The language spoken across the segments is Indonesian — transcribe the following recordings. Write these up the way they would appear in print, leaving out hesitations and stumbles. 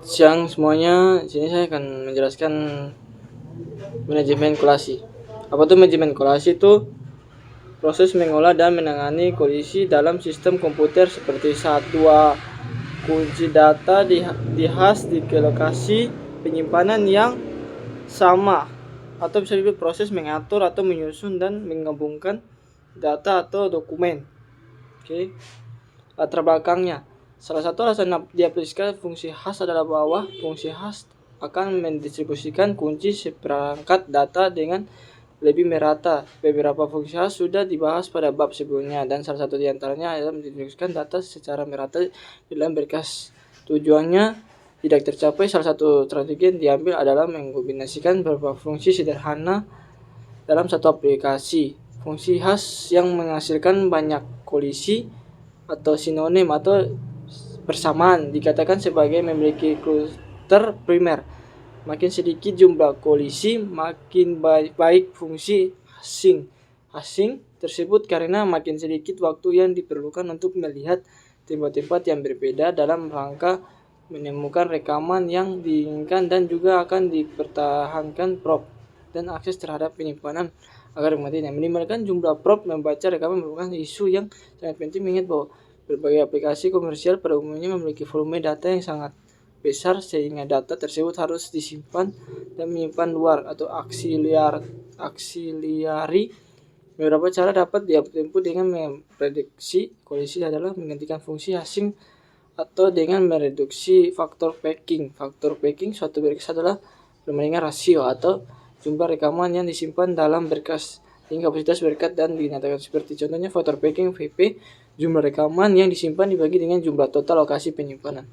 Siang semuanya, sini saya akan menjelaskan manajemen kolasi. Apa tuh manajemen kolasi? Itu proses mengolah dan menangani kolisi dalam sistem komputer seperti dua kunci data dihas di lokasi penyimpanan yang sama, atau bisa disebut proses mengatur atau menyusun dan menggabungkan data atau dokumen. Oke. Latar belakangnya, salah satu alasan diaplikasikan fungsi hash adalah bahwa fungsi hash akan mendistribusikan kunci seperangkat data dengan lebih merata. Beberapa fungsi hash sudah dibahas pada bab sebelumnya, dan salah satu diantaranya adalah mendistribusikan data secara merata dalam berkas. Tujuannya tidak tercapai salah satu strategi yang diambil adalah mengkombinasikan beberapa fungsi sederhana dalam satu aplikasi. Fungsi hash yang menghasilkan banyak kolisi atau sinonim atau persamaan dikatakan sebagai memiliki cluster primer. Makin sedikit jumlah kolisi, makin baik fungsi hashing. Hashing tersebut karena makin sedikit waktu yang diperlukan untuk melihat tempat-tempat yang berbeda dalam rangka menemukan rekaman yang diinginkan, dan juga akan dipertahankan prop dan akses terhadap penyimpanan agar matinya. Minimalkan jumlah prop membaca rekaman merupakan isu yang sangat penting, mengingat bahwa berbagai aplikasi komersial pada umumnya memiliki volume data yang sangat besar, sehingga data tersebut harus disimpan dan menyimpan luar atau auxiliary. Beberapa cara dapat ditempuh dengan memprediksi kolisi adalah menggantikan fungsi hashing atau dengan mereduksi faktor packing. Faktor packing suatu berkas adalah perbandingan rasio atau jumlah rekaman yang disimpan dalam berkas hingga kapasitas berkas, dan dinyatakan seperti contohnya faktor packing VP, jumlah rekaman yang disimpan dibagi dengan jumlah total lokasi penyimpanan.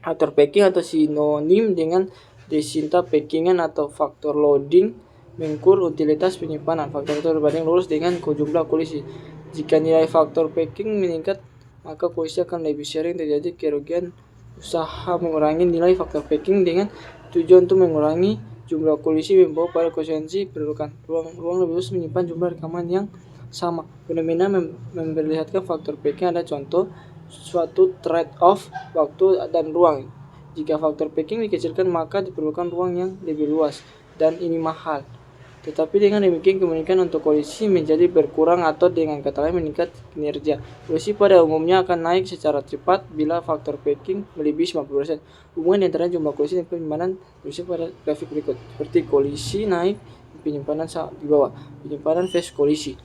Faktor packing atau sinonim dengan desinta packingan atau faktor loading mengukur utilitas penyimpanan. Faktor itu berbanding lurus dengan jumlah kolisi. Jika nilai faktor packing meningkat, maka kolisi akan lebih sering terjadi kerugian. Usaha mengurangi nilai faktor packing dengan tujuan untuk mengurangi jumlah kolisi membawa pada konsekuensi perlukan ruang lebih luas menyimpan jumlah rekaman yang sama. Fenomena memperlihatkan faktor packing ada contoh suatu trade-off waktu dan ruang. Jika faktor packing dikecilkan, maka diperlukan ruang yang lebih luas, dan ini mahal. Tetapi dengan demikian kemungkinan untuk kolisi menjadi berkurang, atau dengan kata lain meningkat kinerja. Kolisi pada umumnya akan naik secara cepat bila faktor packing melebihi 50%. Hubungan antara jumlah kolisi dan penyimpanan terlihat pada grafik berikut. Seperti kolisi naik, penyimpanan di bawah. Penyimpanan fast kolisi.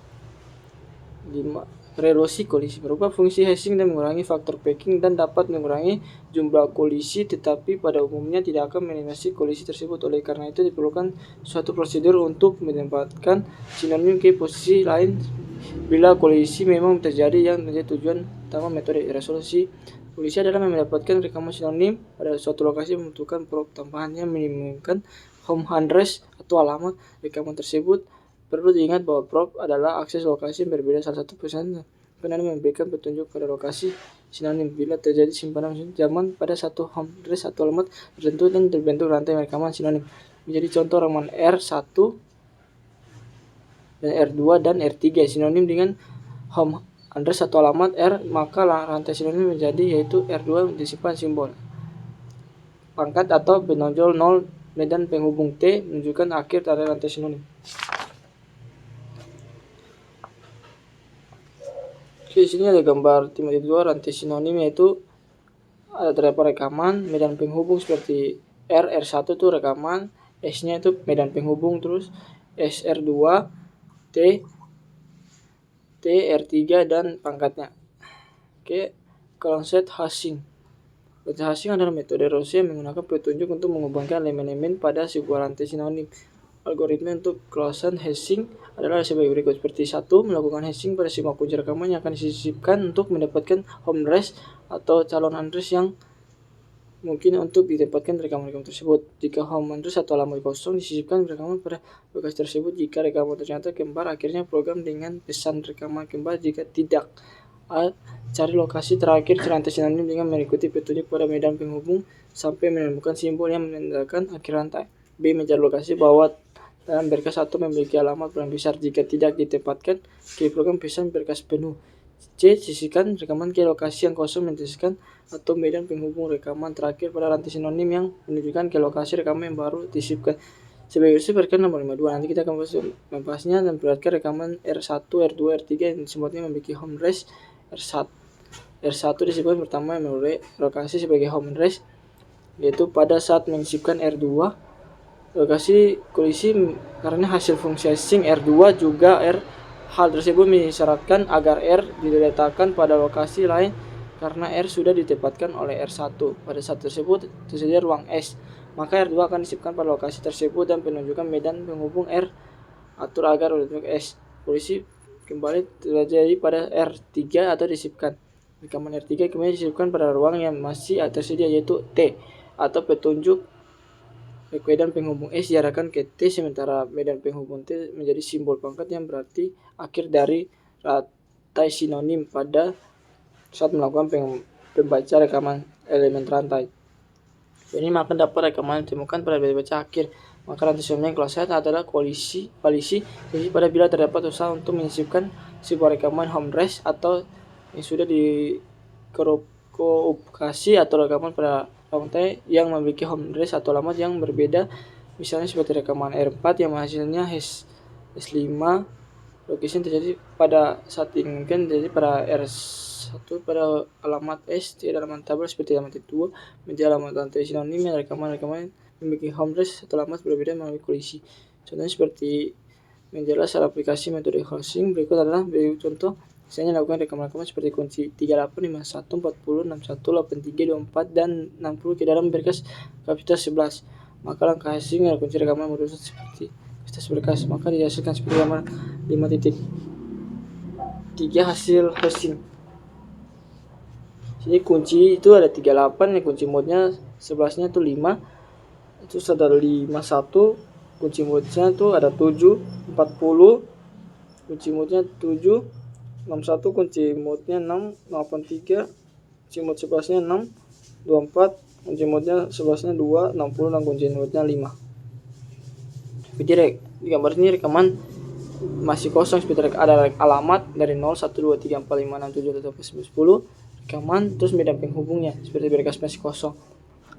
5. Reduksi kolisi berupa fungsi hashing dan mengurangi faktor packing dan dapat mengurangi jumlah kolisi, tetapi pada umumnya tidak akan meliminasi kolisi tersebut. Oleh karena itu diperlukan suatu prosedur untuk menempatkan sinonim ke posisi lain bila kolisi memang terjadi, yang menjadi tujuan utama metode resolusi kolisi adalah mendapatkan rekaman sinonim pada suatu lokasi membutuhkan prop tambahan yang meminimalkan home address atau alamat rekaman tersebut. Perlu diingat bahwa prop adalah akses lokasi yang berbeda. Salah satu pesan memberikan petunjuk pada lokasi sinonim bila terjadi simpanan zaman pada satu home address atau alamat tertentu dan terbentuk rantai rekaman sinonim. Menjadi contoh rekaman R1 dan R2 dan R3 sinonim dengan home address atau alamat R, maka rantai sinonim menjadi yaitu R2 disimpan simbol pangkat atau penonjol 0 dan penghubung T menunjukkan akhir dari rantai sinonim. Di sini ada gambar tim 2 rantai sinonim, yaitu ada terdapat rekaman, medan penghubung seperti R1 itu rekaman, S-nya itu medan penghubung, terus SR2, T, R3 dan pangkatnya. Oke, konsep hashing. Konsep hashing adalah metode resolusi yang menggunakan petunjuk untuk menghubungkan elemen-elemen pada sebuah rantai sinonim. Algoritma untuk klasen hashing adalah sebagai berikut. Seperti 1. Melakukan hashing pada semua kunci rekaman yang akan disisipkan untuk mendapatkan home address atau calon address yang mungkin untuk ditempatkan rekaman-rekaman tersebut. Jika home address atau alamat kosong, disisipkan rekaman pada lokasi tersebut. Jika rekaman ternyata kembar, akhirnya program dengan pesan rekaman kembar. Jika tidak, A. Cari lokasi terakhir rantai sinonim dengan mengikuti petunjuk pada medan penghubung sampai menemukan simbol yang menandakan akhir rantai. B. Mencari lokasi bahwa dalam berkas 1 memiliki alamat paling besar. Jika tidak ditempatkan, ke program pesan berkas penuh. C. Sisihkan rekaman ke lokasi yang kosong mentersiskan atau medan penghubung rekaman terakhir pada rantai sinonim yang menunjukkan ke lokasi rekaman yang baru disisipkan. Sebagai perhatikan nomor 52. Nanti kita akan membahasnya dan perhatikan rekaman R1, R2, R3 yang semua memiliki home address R1 disebutkan pertama memperoleh lokasi sebagai home address, yaitu pada saat menyisipkan R2 lokasi kolisi karena hasil fungsi hashing R2 juga hal tersebut mensyaratkan agar R diletakkan pada lokasi lain karena R sudah ditempatkan oleh R1. Pada saat tersebut tersedia ruang S, maka R2 akan disisipkan pada lokasi tersebut dan penunjukan medan penghubung R atur agar untuk S. Kolisi kembali terjadi pada R3 atau disisipkan. Rekaman R3 kemudian disisipkan pada ruang yang masih tersedia yaitu T atau petunjuk medan penghubung S diarahkan ke T, sementara medan penghubung T menjadi simbol pangkat yang berarti akhir dari rantai sinonim pada saat melakukan pembaca rekaman elemen rantai. Ini maka dapat rekaman ditemukan pada pembaca akhir. Maka rantai sinonim yang kelas adalah koalisi. Jadi pada bila terdapat usaha untuk menyisipkan sebuah rekaman home address atau yang sudah dikooptasi atau rekaman pada rantai yang memiliki home address atau alamat yang berbeda, misalnya seperti rekaman R4 yang hasilnya hash 5 lokasi terjadi pada saat diinginkan jadi pada R1 pada alamat S, tidak alamat tabel seperti alamat itu menjadi alamat rantai sinonim yang rekaman memiliki home address atau alamat berbeda melalui kolisi. Contohnya seperti menjelaskan aplikasi metode hashing berikut adalah contoh. Misalnya lakukan rekaman seperti kunci 385140618324 dan 60 ke dalam berkas kapasitas 11. Maka langkah hashing adalah kunci rekaman merusak seperti kapasitas berkas, maka dihasilkan seperti gambar 5.3 hasil hashing. Jadi kunci itu ada 38, kunci modnya 11-nya itu 5. Itu ada 51, kunci modnya itu ada 7, 40, kunci modnya 7, 61 kunci modnya 6, 83 kunci mod 11-nya 6, 24 kunci modnya 11-nya 2, 60 dan kunci modnya 5. Jadi di gambar ini rekaman masih kosong seperti ada alamat dari 0, 1, 2, 3, 4, 5, 6, 7, 8, 9, 10 rekaman, terus medan penghubungnya seperti berkas masih kosong.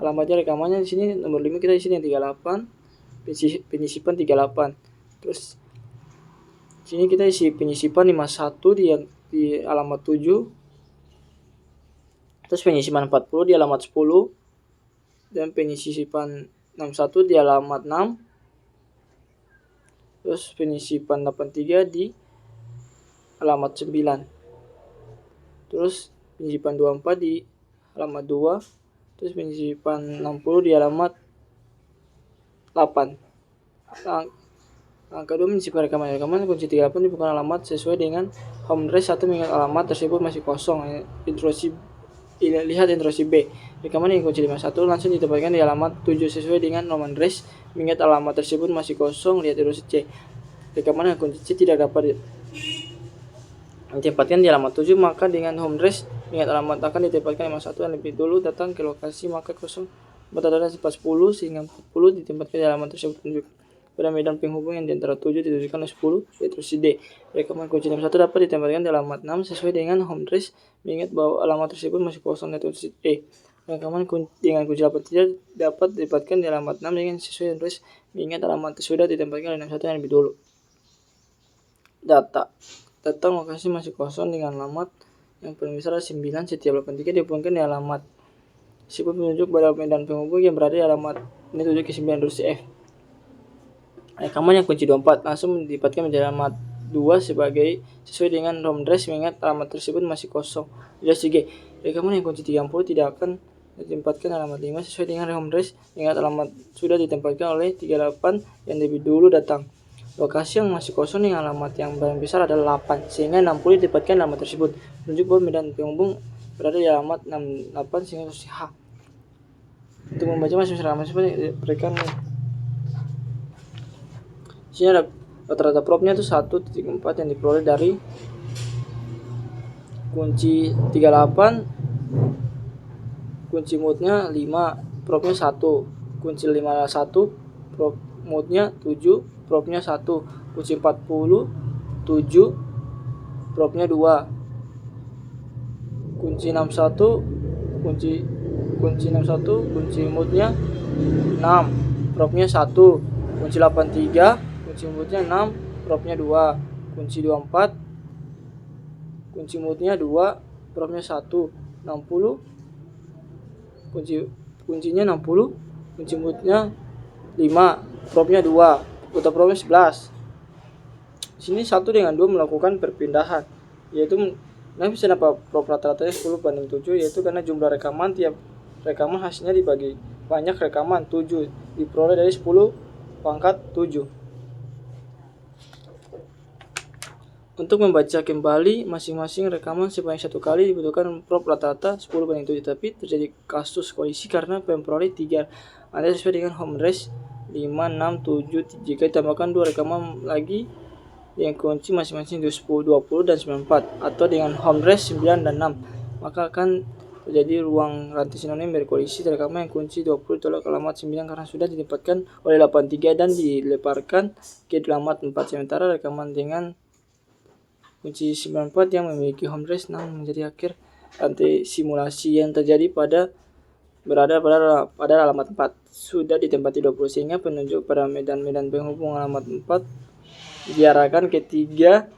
Alamatnya rekamannya di sini nomor 5 kita isi yang 38, penyisipan 38. Terus sini kita isi penyisipan 51 di alamat 7. Terus penyisipan 40 di alamat 10 dan penyisipan 61 di alamat 6. Terus penyisipan 83 di alamat 9. Terus penyisipan 24 di alamat 2. Terus penyisipan 60 di alamat 8. Angka 2 menyisipkan rekaman kunci 38 bukan alamat sesuai dengan home address atau mengingat alamat tersebut masih kosong. Lihat intrusi B. Rekaman yang kunci 51 langsung ditempatkan di alamat 7 sesuai dengan home address mengingat alamat tersebut masih kosong. Lihat intrusi C. Rekaman yang kunci C tidak dapat ditempatkan di alamat 7, maka dengan home address mengingat alamat akan ditempatkan 51 yang lebih dulu datang ke lokasi maka kosong bertanda 10 sehingga 40 ditempatkan di alamat tersebut tunjuk pada medan penghubung yang di antara 7 ditujukan oleh 10 yaitu D. Rekaman kunci 61 dapat ditempatkan di alamat 6 sesuai dengan home address mengingat bahwa alamat tersebut masih kosong yaitu E. Rekaman dengan kunci 83 dapat ditempatkan di alamat 6 dengan sesuai address mengingat alamat sudah ditempatkan di 61 yang lebih dulu. Data lokasi masih kosong dengan alamat yang paling besar 9. Setiap 83 dihubungkan di alamat tersebut menunjuk pada medan penghubung yang berada di alamat ini 7 ke 9 terus F. Rekaman yang kunci 24 langsung ditempatkan menjadi alamat 2 sebagai sesuai dengan home address mengingat alamat tersebut masih kosong. Jelas G. Rekaman yang kunci 30 tidak akan ditempatkan alamat 5 sesuai dengan home address mengingat alamat sudah ditempatkan oleh 38 yang lebih dulu datang. Lokasi yang masih kosong dengan alamat yang paling besar adalah 8 sehingga 60 ditempatkan alamat tersebut. Menunjuk bahwa medan penghubung berada di alamat 68 sehingga harus H. Untuk membaca masih alamat seperti berikan. Di sini ada rata-rata propnya itu 1.4 yang diperoleh dari kunci 38, kunci modnya 5, propnya 1, kunci 51, prop modnya 7, propnya 1, kunci 40, 7, propnya 2, kunci 61, kunci 61, kunci moodnya 6, propnya 1, kunci 83, kunci moodnya 6, propnya 2, kunci 24, kunci moodnya 2, propnya 1, 60, kuncinya 60, kunci moodnya 5, propnya 2, atau propnya 11. Di sini 1 dengan 2 melakukan perpindahan, yaitu bisa dapat prop rata-ratanya 10/7, yaitu karena jumlah rekaman tiap rekaman hasilnya dibagi banyak rekaman 7 diperoleh dari 10/7. Untuk membaca kembali masing-masing rekaman sebanyak 1 kali dibutuhkan prop rata-rata 10/7, tapi terjadi kasus kolisi karena memperoleh 3 ada sesuai dengan home race 5, 6, 7. Jika ditambahkan 2 rekaman lagi dengan kunci masing-masing 10, 20, dan 94 atau dengan home race 9 dan 6, maka akan terjadi ruang rantai sinonim berkolisi rekaman yang kunci 20 ditolak alamat 9 karena sudah ditempatkan oleh 83 dan dileparkan ke alamat 4, sementara rekaman dengan kunci 94 yang memiliki home race 6 menjadi akhir rantai simulasi yang terjadi berada pada alamat 4 sudah ditempati 20, sehingga penunjuk pada medan-medan penghubung alamat 4 diarahkan ke 3,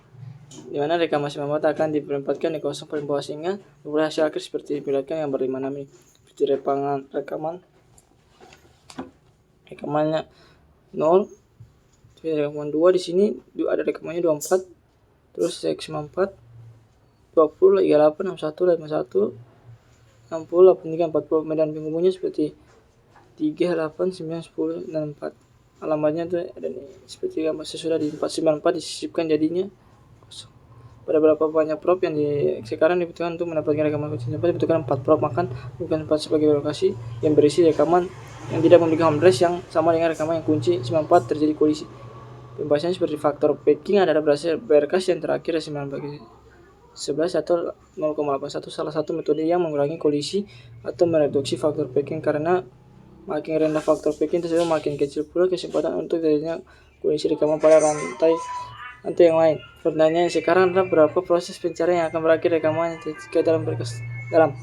di mana rekaman 94 akan ditempatkan di kosong paling bawah, sehingga memperoleh hasil akhir seperti diperlihatkan yang berlima ini. Seperti rekamannya 0, rekaman 2 di sini ada rekamannya 24, terus X94 20, 38, 61, 51, 60, 83, 40. Medan penghubungnya seperti 3, 8, 9, 10, dan 4. Alamatnya tuh ada nih, seperti sesudah di 494 disisipkan jadinya kosong. Pada beberapa banyak prop yang sekarang dibutuhkan untuk mendapatkan rekaman kunci 4 dibutuhkan 4 prop, maka bukan 4 sebagai lokasi yang berisi rekaman yang tidak memiliki home race yang sama dengan rekaman yang kunci 94 terjadi kolisi. Pembahasannya seperti faktor packing adalah berkas yang terakhir 9/11 atau 0,81, salah satu metode yang mengurangi kolisi atau mereduksi faktor packing, karena makin rendah faktor packing tersebut makin kecil pula kesempatan untuk terjadinya kolisi rekaman pada rantai yang lain. Pertanyaannya sekarang adalah berapa proses pencarian yang akan berakhir rekaman ke dalam berkas dalam.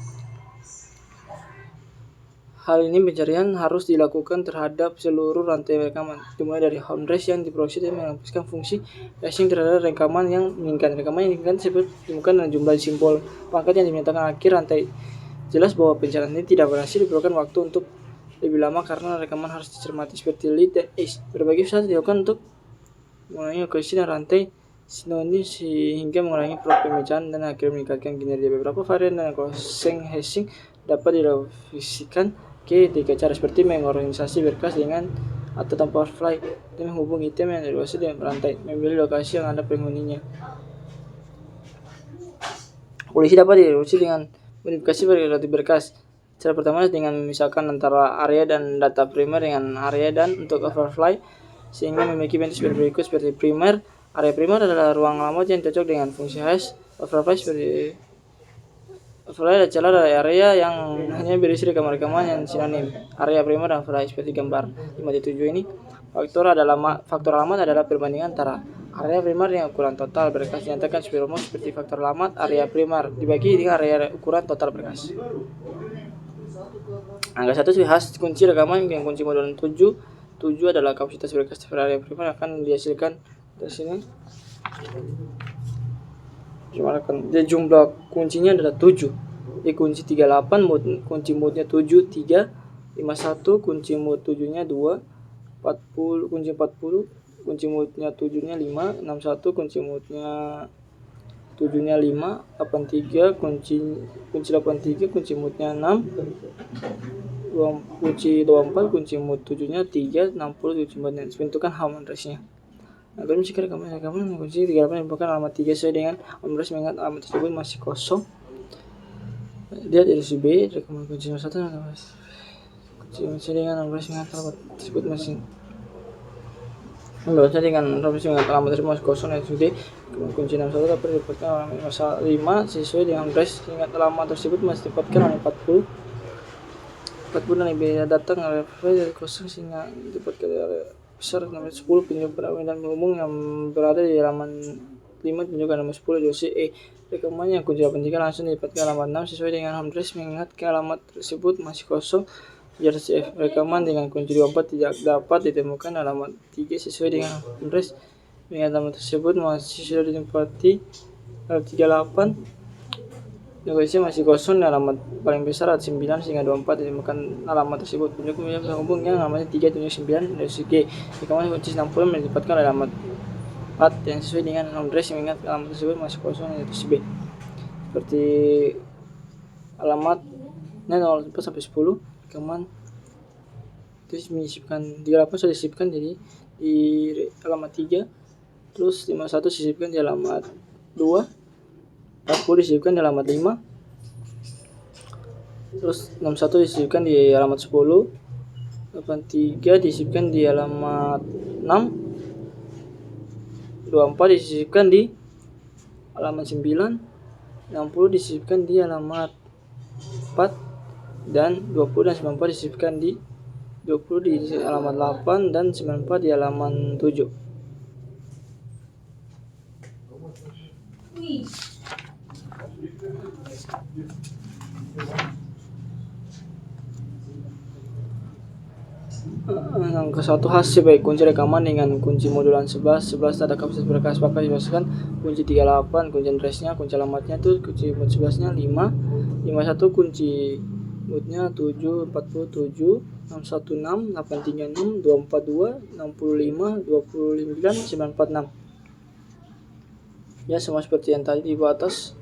Hal ini pencarian harus dilakukan terhadap seluruh rantai rekaman, dimulai dari home race yang diproduksi dan menghapuskan fungsi hashing terhadap rekaman yang menginginkan. Rekaman yang diinginkan tersebut ditemukan dengan jumlah simbol pangkat yang dinyatakan akhir rantai. Jelas bahwa pencarian ini tidak berhasil, diperlukan waktu untuk lebih lama karena rekaman harus dicermati seperti lead dan edge. Berbagai usaha dilakukan untuk mengurangi kolisi dan rantai sinonim sehingga mengurangi prop pemecahan dan akhirnya meningkatkan kinerja. Beberapa varian dan crossing hashing dapat direvisikan ke 3 cara, seperti mengorganisasi berkas dengan atau tanpa overfly, dan menghubungi item yang diluasi dengan rantai, memilih lokasi yang ada penghuninya. Kolisi dapat direduksi dengan modifikasi variasi berkas. Cara pertama dengan memisahkan antara area dan data primer dengan area dan untuk overfly, sehingga memiliki bentuk berikut seperti primer. Area primer adalah ruang alamat yang cocok dengan fungsi hash. Overfly adalah celah dari area yang hanya berisi rekaman-rekaman yang sinonim. Area primer dan overfly seperti gambar 57 ini. Faktor alamat adalah perbandingan antara area primer dengan ukuran total berkas, dinyatakan seperti faktor alamat area primer dibagi dengan area ukuran total berkas. Angka 1 khas kunci rekaman yang kunci modul 7 adalah kapasitas berkas per area primer akan dihasilkan dari sini. Jadi jumlah kuncinya adalah 7. Jadi kunci 38, kunci moodnya 7, 3, 51, kunci mood 7-nya 2, 40, kunci 40, kunci moodnya 7-nya 5, 61, kunci moodnya 7-nya 5, 83, kunci 83, kunci moodnya 6, kunci 24, kunci mood 7-nya 3, 60, kunci moodnya. Bentukan home address-nya. Nah, kalau misalkan rekaman kunci 38 merupakan alamat 3 sesuai dengan home address, mengingat alamat tersebut masih kosong. Lihat edisi B, rekaman kunci 1 kunci dengan home address, mengingat alamat tersebut masih alamat tersebut masih kosong. Edisi D, kunci 61 dapat didapatkan alamat 5 sesuai dengan home address, mengingat alamat tersebut masih didapatkan oleh 40 dan lebih datang area dari kosong, sehingga didapatkan area besar 10 penunjuk pada medan penghubung yang berada di halaman 5 ditunjukkan alamat 10 dosis rekaman yang kunci 83 langsung dilipat ke alamat 6 sesuai dengan home address, mengingat ke alamat tersebut masih kosong. Ujar CF rekaman dengan kunci 24 tidak dapat ditemukan alamat 3 sesuai dengan home address, mengingat alamat tersebut masih sudah ditempati 38. Lokasi masih kosong dan alamat paling besar adalah 9 sehingga 24 ditemukan alamat tersebut. Penghubung yang namanya 3 tunjuk 9 dosis G rekaman kunci 60 mendapatkan alamat 4 yang sesuai dengan home address, mengingat alamat tersebut masih kosong dan dosis B. Seperti alamatnya 04 sampai 10 rekaman terus menyisipkan 38 sudah disisipkan jadi di alamat 3, terus 51 disisipkan di alamat 2, 40 disisipkan di alamat 5, terus 61 disisipkan di alamat 10, 83 disisipkan di alamat 6, 24 disisipkan di alamat 9, 60 disisipkan di alamat 4, dan 20 dan 94 disisipkan di 20 di alamat 8 dan 94 di halaman 7. Angka 1 hasil baik kunci rekaman dengan kunci modulan 11 ada kapasitas berkas pakai dimasukkan kunci 38 kunci addressnya, kunci alamatnya itu kunci mod 11 nya 5, 51 kunci moodnya 7, 47, 616, 836, 242, 65, 29, 946. Ya, semua seperti yang tadi di bawah atas.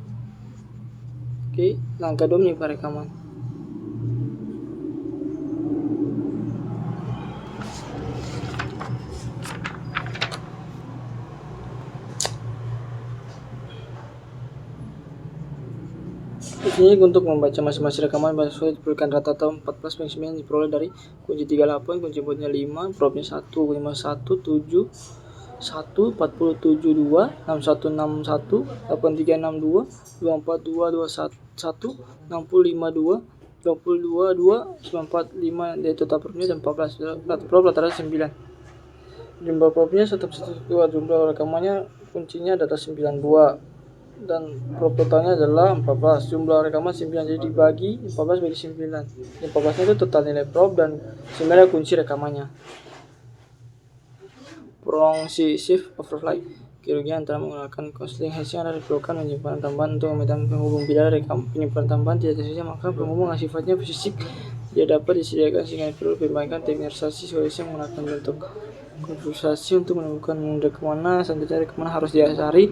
Oke, langkah 2 menyiapkan rekaman. Ini untuk membaca masing-masing rekaman sulit diperlukan rata-rata 14,9 diperoleh dari kunci 38, kunci moodnya 5, probnya 1, 51, 7, 1, 47, 2, 6161, 8362, 242, 21, 65, 2, 22, 2, 945 dari total probnya dan 14 prob rata-rata 9. Jumlah probnya tetap 1, jumlah rekamannya kuncinya adalah 92 dan prob totalnya adalah 14. Jumlah rekaman 9 jadi dibagi 14 bagi 9. 14 itu total nilai prob dan 9 kunci rekamannya. Prongsi shift overfly kerugian antara menggunakan coupling hashing ada diperlukan penyimpanan tambahan untuk memetakan penghubung. Bila penyimpanan tambahan tidak tersedia, maka penghubung yang sifatnya fisik tidak dapat disediakan sehingga perlu perbaikan teknisasi solusi menggunakan bentuk konfigurasi untuk menemukan rekaman. Selanjutnya rekaman harus dicari.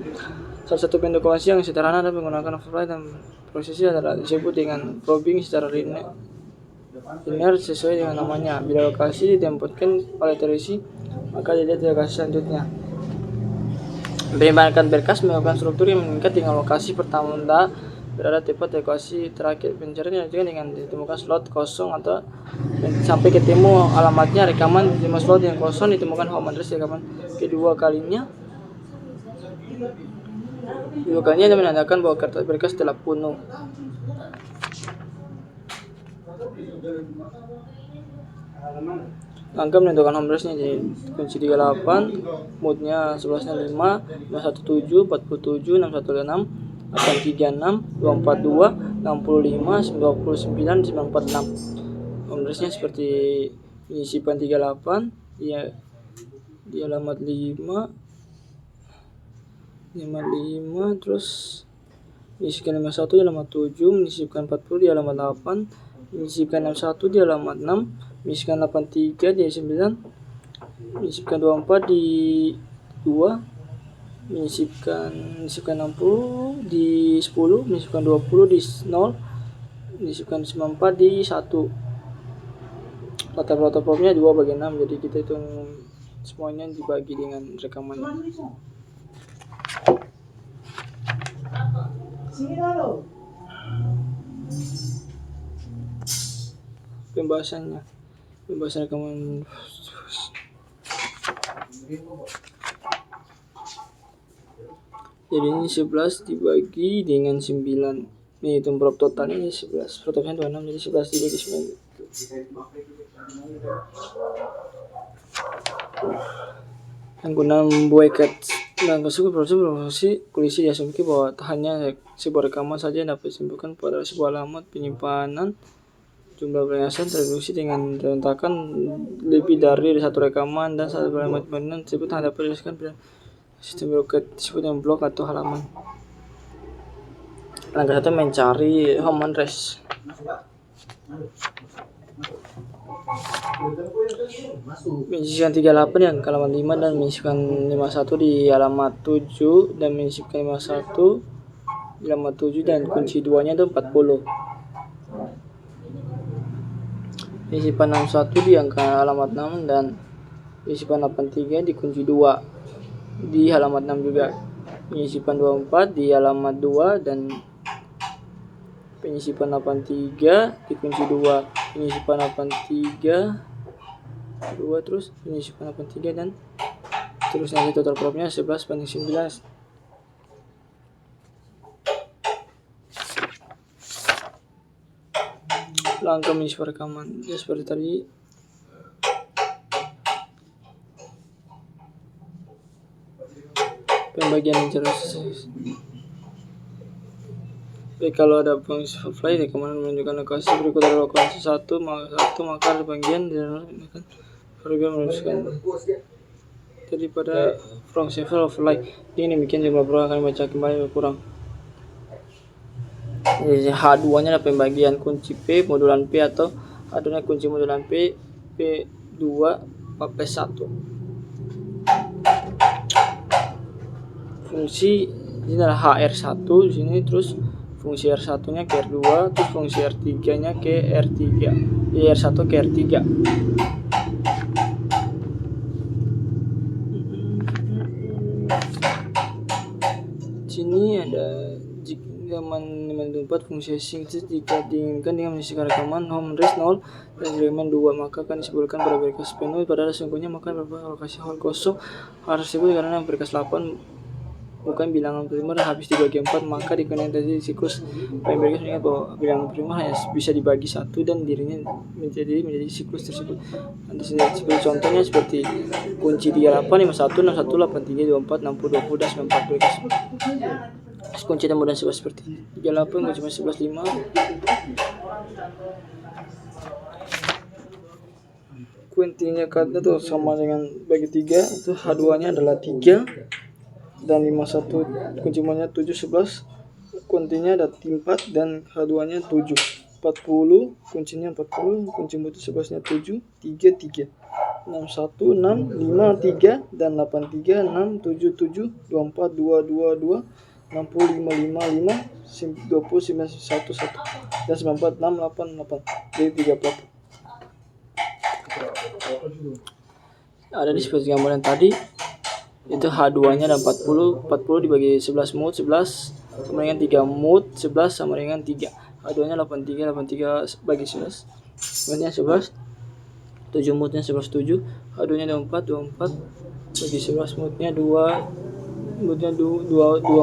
Salah satu bentuk komunikasi yang sederhana dan menggunakan overfly dan prosesnya adalah disebut dengan probing secara linear sesuai dengan namanya. Bila lokasi ditempatkan oleh terisi, maka dilihat di lokasi selanjutnya. Penyimpanan berkas melakukan struktur yang meningkat dengan lokasi pertama berada tepat di lokasi terakhir. Pencarian juga dengan ditemukan slot kosong atau sampai ketemu alamatnya rekaman di 5 slot yang kosong ditemukan home address rekaman. Kedua kalinya menandakan bahwa kertas berkas telah penuh. Langkah menentukan home address-nya jadi kunci 38, moodnya 11 nya 5, 517, 47, 616, 836, 242, 65, 29, 946. Home address-nya seperti menyisipkan 38 di alamat 5, terus menyisipkan 51 di alamat 7, menyisipkan 40 di alamat 8, menyisipkan 61 di alamat 6, menyisipkan 83 di 9, menyisipkan 24 di 2, menyisipkan 60 di 10, menyisipkan 20 di 0, menyisipkan 94 di 1. Rata-rata probnya 2 bagi 6, jadi kita hitung semuanya dibagi dengan rekamannya. Pembahasan rekaman. Jadi ini 11 dibagi dengan 9. Ini hitung prob totalnya ini 11. Probnya 26 jadi 11 dibagi 9. Yang guna membuat Dan proses polisi diasumsi bahwa hanya sebuah rekaman saja yang dapat disimpulkan pada sebuah alamat penyimpanan. Jumlah perhiasan terreduksi dengan diletakkan lebih dari satu rekaman dan satu alamat penyimpanan tersebut hanya dapat dijelaskan pada sistem broket disebut dengan blok atau halaman. Langkah 1, mencari home address. Menyisipkan 38 yang ke halaman 5 dan menyisipkan 51 di alamat 7 dan menyisipkan 51 di alamat 7 dan kunci 2 nya itu 40. Menyisipkan 61 di angka alamat 6 dan menyisipkan 83 di kunci 2 di halamat 6 juga. Menyisipkan 24 di alamat 2 dan penyisipan 83 di kunci 2, penyisipan 83 2 terus penyisipan 83 dan terus nanti total propnya 11 banding 19. Langkah menyisip rekaman ya seperti tadi. Pembagian jelas. Baik, kalau ada fungsi fly rekaman menunjukkan lokasi berikut dari lokasi 1 maka bagian dan program menuliskan daripada fungsi fly ini demikian jumlah program akan dibaca kembali berkurang. Jadi H2 nya adalah pembagian kunci P modulan P atau adanya kunci modulan P P2 P1. Fungsi ini adalah HR1 di sini, terus fungsi R1 nya ke R2, terus fungsi R3 nya ke R3, R1 ke R3. Sini ada jika menentukan fungsi asing jika diinginkan dengan mengisi rekaman home address 0 dan elemen 2 maka akan disebutkan pada berkas penuh, padahal sesungguhnya maka beberapa lokasi hal kosong harus disebut karena berkas 8 bukan bilangan primer habis dibagi 4 maka dikenakan tadi siklus berkas mengingat bahwa bilangan primer hanya bisa dibagi 1 dan dirinya menjadi siklus tersebut. Nanti seperti contohnya seperti kunci 38 51 61 83 24 60 20 dan 94 berkas. Kunci dan modal 11 seperti ini. 38 kunci 11 5. Kuncinya kata tuh sama dengan bagi 3 itu H2 nya adalah 3 dan 51 kunci modalnya 7 11 kuncinya ada 4 dan H2 nya 7 40 kuncinya 40 kunci modal 11 nya 7 3 3 61 6 5 3 dan 83 6 7 7 24 2 2 2 60 5 5 5 20 9 1 1 dan 94 6 8 8 jadi 38. Ada di seperti gambar yang tadi itu H2 nya ada 40 dibagi 11 mod 11 sama dengan 3 mod 11 sama dengan 3. H2 nya 83 bagi 11 modnya 11 7 modnya 11 7. H2 nya 24 bagi 11 modnya 2 modnya 2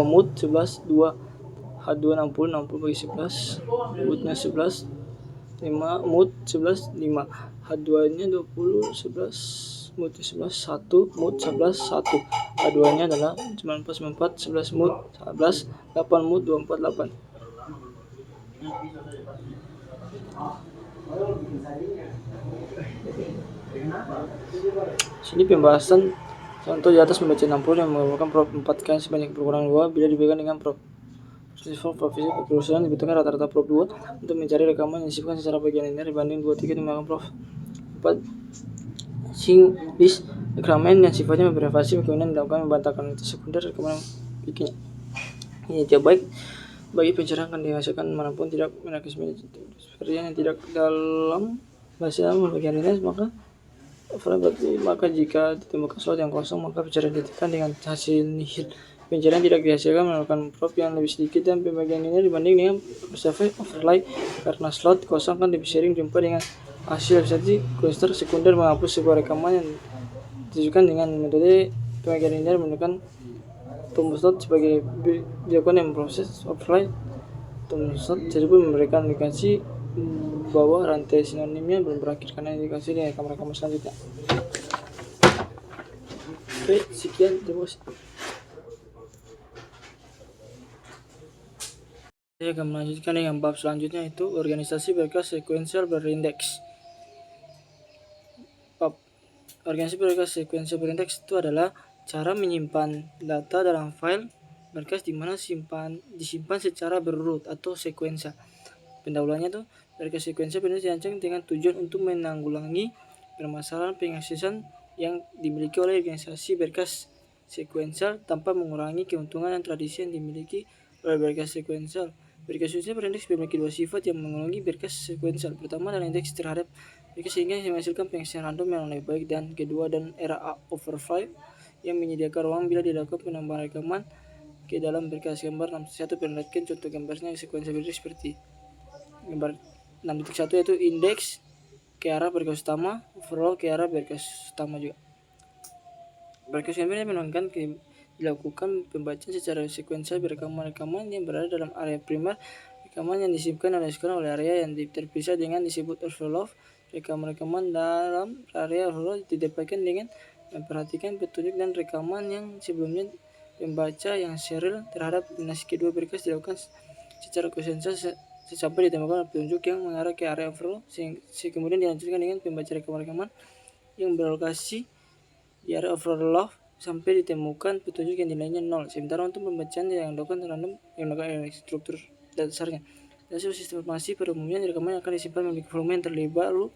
mod 11 2. H2 60 bagi 11 modnya 11 5 mod 11 5. H2 nya 20 11 mod 11 1 mod 11 1. H2 nya adalah 94 11 mod 11 8 mod 24 8. Sini pembahasan contoh di atas membaca 60 yang menggunakan prop 4 kan sebanyak berkurang 2 bila diberikan dengan prop profesi kerusuhan dibutuhkan rata-rata prop 2 untuk mencari rekaman yang disipkan secara bagian linear dibanding 2 3 menggunakan prop 4 sing list rekaman yang sifatnya bervariasi kemudian dilakukan membantahkan itu sekunder rekaman bikinnya. Ini tidak baik bagi pencerahan akan dihasilkan manapun tidak menakisme seperti yang tidak dalam bahasa bagian linear maka jika ditemukan slot yang kosong maka pencerahan ditekan dengan hasil nihil. Pencerahan tidak dihasilkan menggunakan prop yang lebih sedikit dan pembagian linear dibanding dengan observed overlay karena slot kosong kan lebih sering jumpa dengan hasil efisiensi cluster sekunder menghapus sebuah rekaman yang ditujukan dengan metode pembagian linear menggunakan tombol slot sebagai dilakukan yang proses overlay. Tombol slot tersebut memberikan indikasi bahwa rantai sinonimnya belum berakhir karena indikasi di rekaman selanjutnya. Oke, sekian, terima kasih. Saya akan melanjutkan dengan bab selanjutnya, itu organisasi berkas sekuensial berindeks. Bab organisasi berkas sekuensial berindeks itu adalah cara menyimpan data dalam file berkas di mana disimpan secara berurut atau sekuensial. Pendahuluannya tuh, berkas sekuensial berindeks dirancang dengan tujuan untuk menanggulangi permasalahan pengaksesan yang dimiliki oleh organisasi berkas sekuensial tanpa mengurangi keuntungan dan tradisi yang dimiliki oleh berkas sekuensial. Berkas sekuensial berindeks memiliki dua sifat yang mengulangi berkas sekuensial. Pertama adalah indeks terhadap berkas sehingga menghasilkan pengisian random yang lebih baik, dan kedua dan era overflow yang menyediakan ruang bila dilakukan penambahan rekaman ke dalam berkas. Gambar 6.1 perlihatkan contoh gambarnya sekuensial berindeks seperti gambar 6.1, yaitu indeks ke arah berkas utama, overflow ke arah berkas utama juga. Berkas sekuensial menunjukkan dilakukan pembacaan secara sekuensial rekaman-rekaman yang berada dalam area primer, rekaman yang disimpan dan dilakukan oleh area yang terpisah dengan disebut overflow. Rekaman-rekaman dalam area overflow didapatkan dengan memperhatikan petunjuk dan rekaman yang sebelumnya. Pembaca yang serial terhadap kombinasi kedua berkas dilakukan secara sekuensial sampai ditemukan petunjuk yang mengarah ke area overflow, kemudian dilanjutkan dengan pembaca rekaman-rekaman yang berlokasi di area overflow sampai ditemukan petunjuk yang nilainya 0. Sementara untuk pembacaan yang dilakukan random yang menggunakan struktur dasarnya. Dari sistem informasi pada umumnya rekaman akan disimpan memiliki volume yang terlebih dahulu,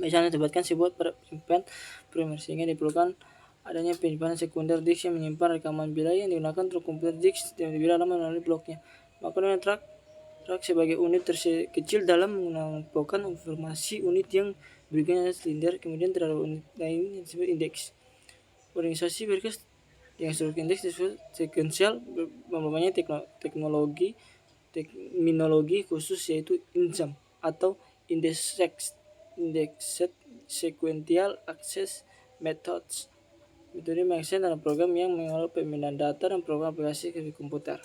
misalnya ditempatkan sebuah pada penyimpanan primer, sehingga diperlukan adanya penyimpanan sekunder disk yang menyimpan rekaman. Bila yang digunakan untuk komputer disk dan bila lama melalui bloknya, maka dengan track sebagai unit terkecil dalam mengumpulkan informasi. Unit yang berikutnya adalah silinder, kemudian terhadap unit lain yang disebut indeks. Organisasi berkas yang struktur indeks disebut sekuensial mempunyai terminologi khusus, yaitu INSAM atau Indexed Sequential Access Methods, metode mengakses dalam program yang mengelola pemindahan data dan program aplikasi ke komputer.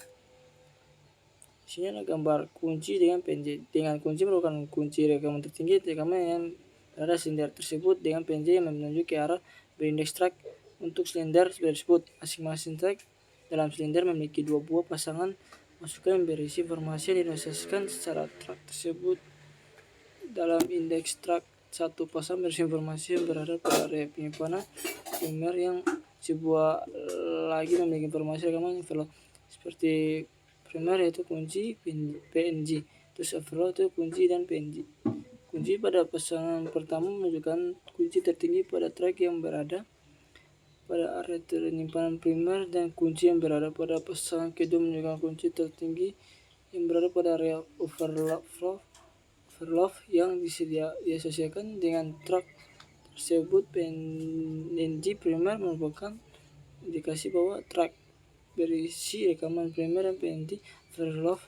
Sini ada gambar kunci dengan PNG. Dengan kunci merupakan kunci rekaman tertinggi, rekaman yang berada silinder tersebut dengan PNG yang menunjuk ke arah berindeks track. Untuk silinder tersebut, masing-masing track dalam silinder memiliki dua buah pasangan masukan yang berisi informasi yang diinvestasikan secara track tersebut. Dalam indeks track, satu pasang berisi informasi yang berada pada area penyimpanan primer, yang sebuah lagi memiliki informasi rekaman yang seperti primer, yaitu kunci PNG, terus overflow itu kunci dan PNG. Kunci pada pasangan pertama menunjukkan kunci tertinggi pada track yang berada pada area penyimpanan primer, dan kunci yang berada pada pasangan kedua menunjukkan kunci tertinggi yang berada pada area overflow yang diasosiasikan dengan track tersebut. PNG primer merupakan indikasi bahwa track berisi rekaman primer, dan PNG overflow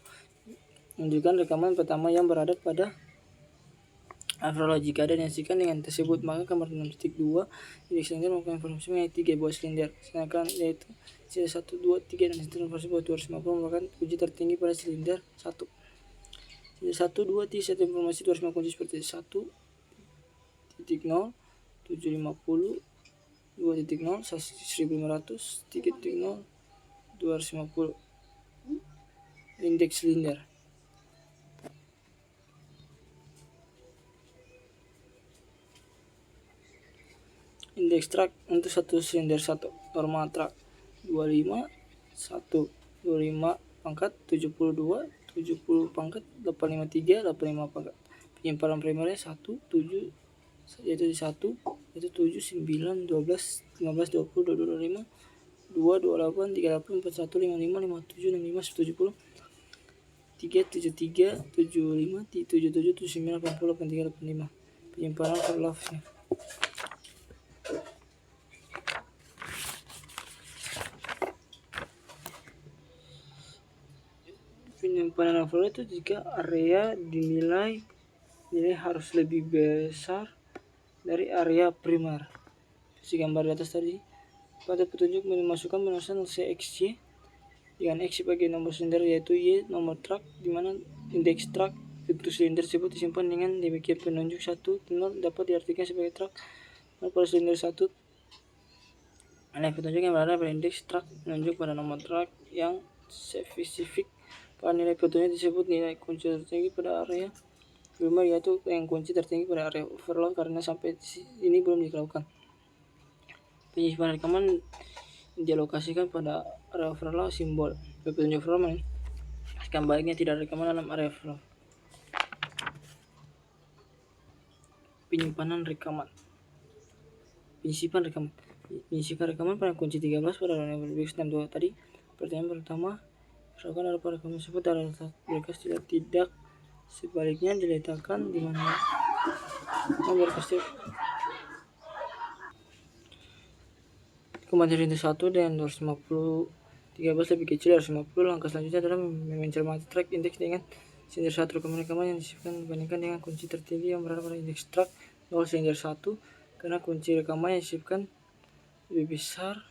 menunjukkan rekaman pertama yang berada pada overflow. Jika ada diasosiasikan dengan tersebut, maka gambar 6.2 indeks silinder merupakan informasi mengenai 3 buah silinder, sedangkan yaitu silinder 1, 2, 3 dan silinder informasi bahwa 250 merupakan kunci tertinggi pada silinder 1. Silinder 1, 2, 3 satu informasi 250 kunci seperti 1.0, 750, 2.0, 1500, 3.0, 250. Indeks silinder. Indeks track untuk satu silinder 1. Normal track 25 1 25 pangkat 72 70 pangkat 853 85 pangkat. Penyimpanan primernya 1 7 yaitu 1 yaitu 7 9 12 15 20 22 25 2 28 38 41 55 57 65 70 3 73 75 77 79 80 83 85. Penyimpanan overflow-nya. Penyimpanan overflow itu jika area dinilai harus lebih besar dari area primer. Si gambar di atas tadi, pada petunjuk memasukkan penulisan CXY dengan X sebagai nomor silinder, yaitu Y nomor track, di mana indeks track untuk silinder tersebut disimpan dengan demikian. Penunjuk 1 0 dapat diartikan sebagai track pada silinder 1. Petunjuk yang berada pada indeks track menunjuk pada nomor track yang spesifik Pada nilai fotonya disebut nilai kunci tertinggi pada area primer, yaitu yang kunci tertinggi pada area overload karena sampai ini belum dilakukan. Penyimpan rekaman dialokasikan pada area overload simbol. Petunjuk overload menjelaskan baiknya tidak ada rekaman dalam area overload. Penyimpanan rekaman. Menyisipkan rekaman pada kunci 13 pada level 62 tadi. Pertanyaan pertama, misalkan ada pada rekaman tersebut ada berkas tidak sebaliknya diletakkan di mana berkas Komandan Rindu 1 dan 250 13 lebih kecil dari 250. Langkah selanjutnya adalah mencermati track indeks dengan silinder 1. Rekaman-rekaman yang disisipkan dibandingkan dengan kunci tertinggi yang berada pada indeks track 0 silinder 1 karena kunci rekaman yang disisipkan lebih besar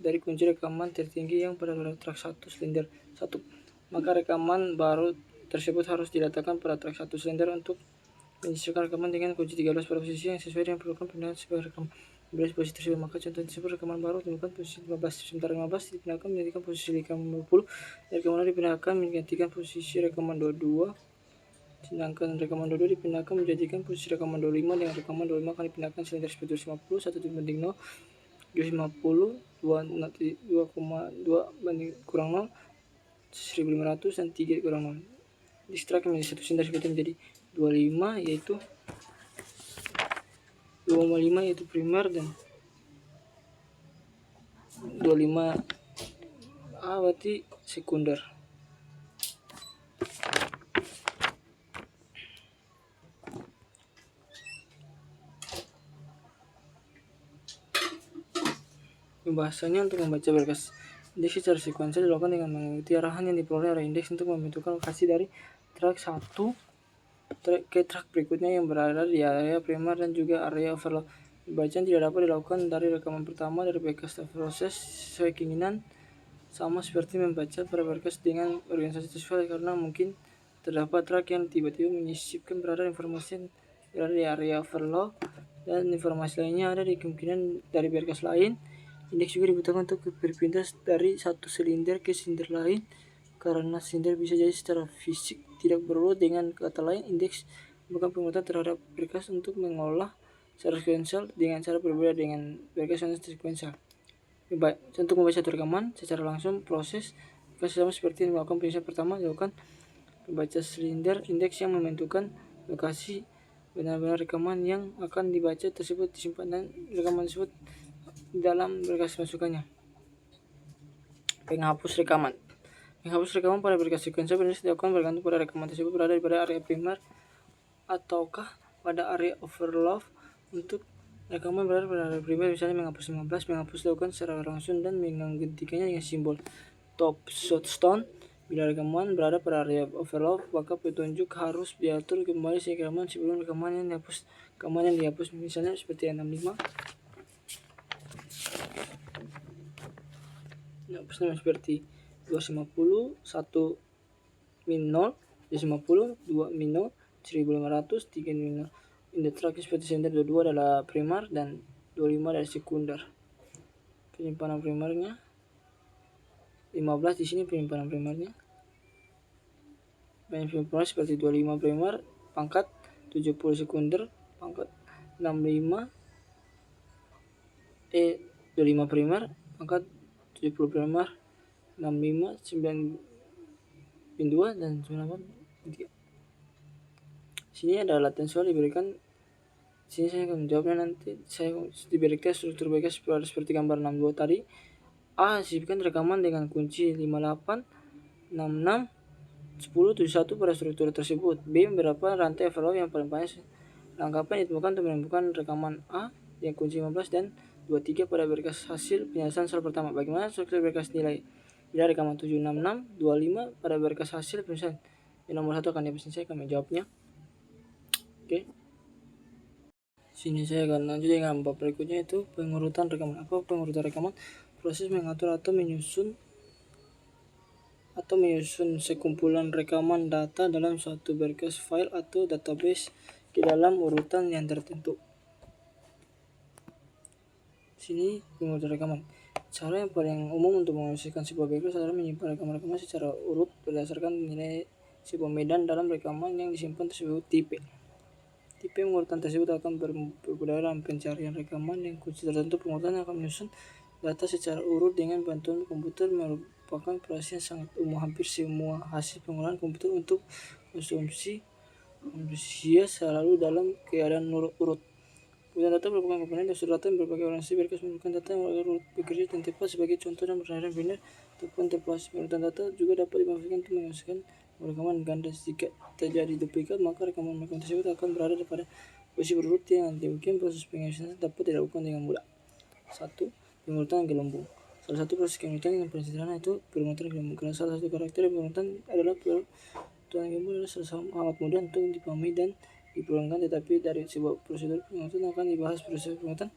dari kunci rekaman tertinggi yang pada track 1 silinder 1. Maka rekaman baru tersebut harus diletakkan pada track 1 silinder untuk menyisipkan rekaman dengan kunci 13 pada posisi yang sesuai dengan program pindahan sebuah rekaman berbasis posisi tersebut. Maka contoh tersebut rekaman baru ditemukan posisi 15, sementara 15 dipindahkan menggantikan posisi rekaman 20, dan rekaman dipindahkan menggantikan posisi rekaman 22, sedangkan rekaman 22 dipindahkan menjadikan posisi rekaman 25, dengan rekaman 25 akan dipindahkan silinder seperti 250, 1 banding 0, 250, 2,2 banding kurang 0, 1500, dan 3 kurang 0. Distract menjadi 1 silinder seperti menjadi 25, yaitu 2,5 yaitu primer, dan 25 berarti sekunder. Pembahasannya untuk membaca berkas indeks secara sekuensial dilakukan dengan mengikuti arahan yang diperoleh oleh indeks untuk membentukkan lokasi dari track 1 ke track berikutnya yang berada di area primer dan juga area overload. Pembacaan tidak dapat dilakukan dari rekaman pertama dari berkas proses sesuai keinginan, sama seperti membaca pada berkas dengan organisasi sesuai, karena mungkin terdapat track yang tiba-tiba menyisipkan berada informasi yang berada di area overload dan informasi lainnya ada di kemungkinan dari berkas lain. Indeks juga dibutuhkan untuk berpindah dari satu silinder ke silinder lain, karena silinder bisa jadi secara fisik tidak berurut. Dengan kata lain, indeks bukan penguatan terhadap berkas untuk mengolah secara sekuensial dengan cara berbeda dengan berkas yang sekuensial. Untuk membaca satu rekaman secara langsung, proses sama seperti yang melakukan penyelesaian pertama dilakukan membaca silinder indeks yang menentukan lokasi benar-benar rekaman yang akan dibaca tersebut disimpan dan rekaman tersebut dalam berkas masukannya. Penghapus rekaman. Menghapus rekaman pada berkas sekuensial bisa dilakukan bergantung pada rekaman tersebut berada pada area primer ataukah pada area overload. Untuk rekaman berada pada area primer, misalnya menghapus 15, menghapus dilakukan secara langsung dan menggantikannya dengan simbol top shotstone. Bila rekaman berada pada area overload, maka petunjuk harus diatur kembali sehingga rekaman sebelum rekaman yang dihapus, misalnya seperti 65. Hapusnya seperti 250, 1 min 0, 250, 2 min 0, 1500, 3 min 0. Indeks track seperti silinder 22 adalah primer dan 25 dari sekunder. Penyimpanan primernya 15 di sini penyimpanan primernya. Penyimpanan primer seperti 25 primer, pangkat 70 sekunder, pangkat 65 25 primer, pangkat 70 primer, 65, 9 dan 98. Sini ada latihan soal diberikan. Sini saya akan menjawabnya nanti. Saya diberikan struktur berkas seperti gambar 62 tadi. A. Sisipkan rekaman dengan kunci 58, 66, 10, 71 pada struktur tersebut. B. Berapa rantai overload yang paling panjang? Langkah apa yang ditemukan untuk menemukan rekaman A yang kunci 15 dan 23 pada berkas hasil penyelesaian soal pertama? Bagaimana struktur berkas nilai? Bila rekaman 766, 25 pada berkas hasil penyelesaian. Yang nomor 1 akan dihabisin, saya akan menjawabnya. Oke. Sini saya akan lanjut dengan bab berikutnya, itu pengurutan rekaman. Apa pengurutan rekaman? Proses mengatur atau menyusun sekumpulan rekaman data dalam suatu berkas file atau database ke dalam urutan yang tertentu. Sini pengurutan rekaman. Cara yang paling umum untuk mengoperasikan sebuah berkas adalah menyimpan rekaman-rekaman secara urut berdasarkan nilai sebuah medan dalam rekaman yang disimpan tersebut tipe. Tipe pengurutan tersebut akan berbeda dalam pencarian rekaman yang kunci tertentu. Pengurutan akan menyusun data secara urut dengan bantuan komputer merupakan proses yang sangat umum. Hampir semua hasil pengolahan komputer untuk konsumsi manusia selalu dalam keadaan urut. Pengurutan data merupakan komponen dan data yang berbagai orientasi. Berkas merupakan data yang urut bekerja dan tepat sebagai contoh dan berdasarkan benar ataupun terpaksa. Pengurutan data juga dapat dimanfaatkan untuk menghasilkan rekaman ganda. Jika terjadi duplikat, maka rekaman tersebut akan berada pada posisi berurut yang mungkin. Proses pengisian dapat dilakukan dengan mudah. 1. Pengurutan gelembung. Salah satu proses pengurutan yang paling sederhana itu pengurutan gelembung. Karena salah satu karakter pengurutan adalah pengurutan gelembung adalah sangat mudah untuk dipahami dan diperlukan, tetapi dari sebuah prosedur pengurutan akan dibahas. Proses pengurutan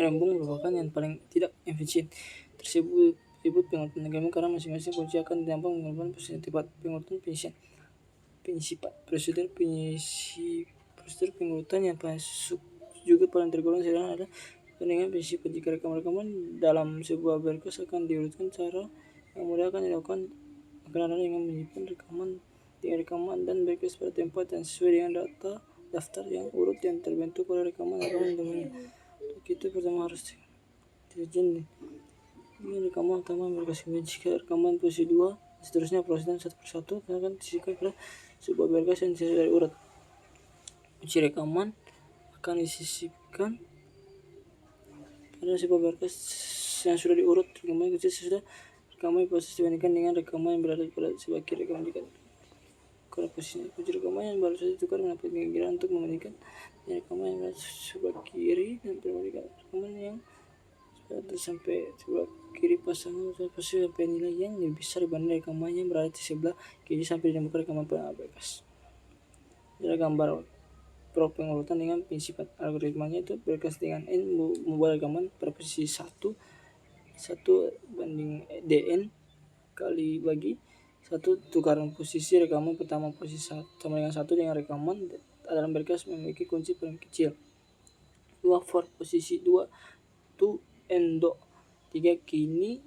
gelembung merupakan yang paling tidak efisien. Tersebut pengurutan gelembung karena masing-masing kunci akan ditampung menggunakan proses tepat. Pengurutan penyisipan. Prosedur pengurutan yang juga paling tergolong sederhana adalah dengan penyisipan. Jika rekaman-rekaman dalam sebuah berkas akan diurutkan, cara yang mudah akan dilakukan akan adalah dengan menyimpan rekaman dan berkas pada tempat yang sesuai dengan daftar yang urut yang terbentuk oleh rekaman domenya. Untuk itu pertama harus terjadi rekaman utama berkas. Jika rekaman posisi 2, seterusnya proses satu persatu akan disisipkan pada sebuah berkas yang terdiri dari urut. Kunci rekaman akan disisipkan pada sebuah berkas yang sudah diurut. Rekaman kunci sudah rekaman proses dibandingkan dengan rekaman yang berada pada sebelah kiri rekaman. Jika karena posisinya kunci rekaman yang baru saja ditukar mendapat keinginan untuk membandingkan dengan rekaman yang berada sebelah kiri dan perbandingan rekaman yang sampai sebelah kiri pasangan posisi sampai nilai yang lebih besar dibanding rekaman yang berada di sebelah kiri sampai ditemukan rekaman pada berkas. Jadi gambar pengurutan dengan penyisipan. Algoritmanya itu berkas dengan N membuat rekaman pada posisi 1 banding DN kali bagi 1 tukaran posisi rekaman pertama posisi 1 sama dengan 1 dengan rekaman dalam berkas memiliki kunci paling kecil. 2 for posisi 2 to endo 3 kini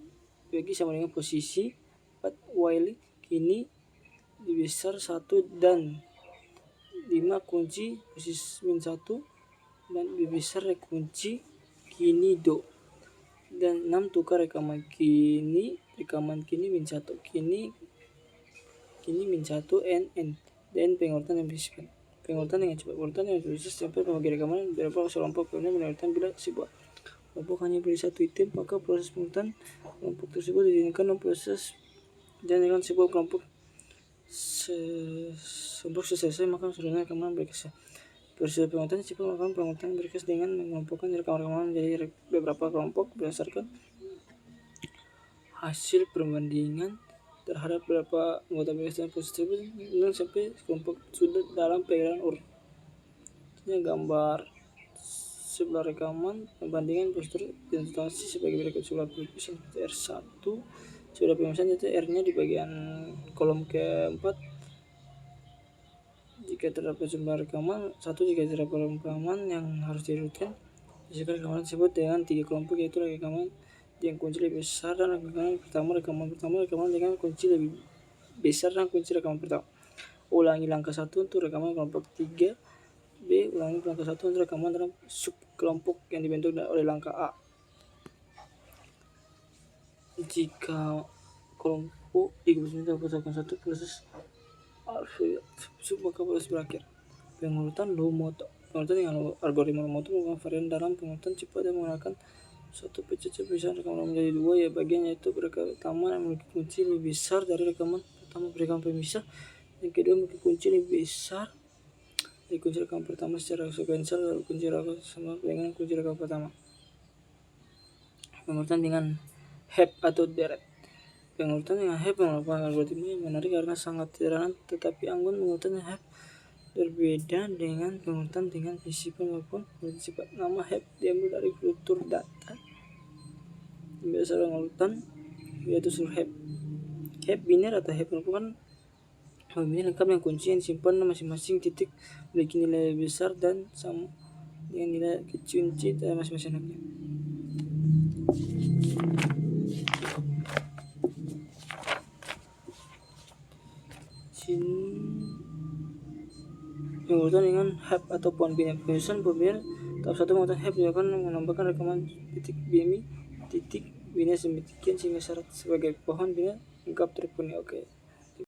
bagi sama dengan posisi 4 while kini lebih besar 1 dan 5 kunci posisi min 1 dan lebih besar kunci kini do dan 6 tukar rekaman kini min 1 kini min 1 n dan pengurutan yang bersifat pengurutan dengan cepat. Pengurutan yang bersifat sampai pembagi rekaman beberapa kelompok kemudian menentukan bila sebuah kelompok hanya beri satu item, maka proses pengurutan kelompok tersebut diinginkan proses dan dengan sebuah kelompok selesai maka sudah rekaman berkas. Proses pengurutan cepat melakukan pengurutan berkas dengan mengelompokkan rekaman menjadi beberapa kelompok berdasarkan hasil perbandingan terhadap beberapa anggota berkas dan proses tersebut sampai kelompok sudah dalam peredaran urut. Ini gambar sebelah rekaman perbandingan prosedur identifikasi sebagai berikut. Sebelah berkas R1 sudah pemisahan yaitu R-nya di bagian kolom keempat jika terdapat jumlah rekaman 1, jika terdapat rekaman yang harus diurutkan. Jika rekaman tersebut dengan 3 kelompok yaitu rekaman dengan kunci lebih besar dan rekaman pertama dengan kunci lebih besar dan kunci rekaman pertama. Ulangi langkah 1 untuk rekaman kelompok 3 B. Ulangi langkah 1 untuk rekaman dalam subkelompok yang dibentuk oleh langkah A. Jika kelompok 3 berdasarkan 1 proses maka proses berakhir. Pengurutan Lomoto. Pengurutan dengan algoritma Lomoto merupakan varian dalam pengurutan cepat yang menggunakan suatu pemisahan rekaman menjadi 2 ya bagian yaitu rekaman pertama yang memiliki kunci lebih besar dari rekaman pertama rekaman pemisah, yang kedua memiliki kunci lebih besar dari kunci rekaman pertama secara sekuensial lalu kunci rekaman sama dengan kunci rekaman pertama. Pengurutan dengan heap atau deret. Pengurutan dengan heap merupakan algoritma yang menarik karena sangat sederhana, tetapi anggun pengurutan dengan heap berbeda dengan pengurutan dengan penyisipan maupun penyisipan. Nama heap diambil dari struktur data berdasarkan urutan yaitu struktur heap. Heap biner atau heap merupakan pemilihan lengkap yang kunci yang disimpan masing-masing titik memiliki nilai besar dan sama dengan nilai kunci dari masing-masing anaknya. Pengurutan dengan have atau pohon bina. Penyusunan pembinaan tahap 1 menggunakan have dilakukan menambahkan rekaman titik BMI titik bina sedemikian sehingga syarat sebagai pohon bina lengkap terpenuhi. Oke.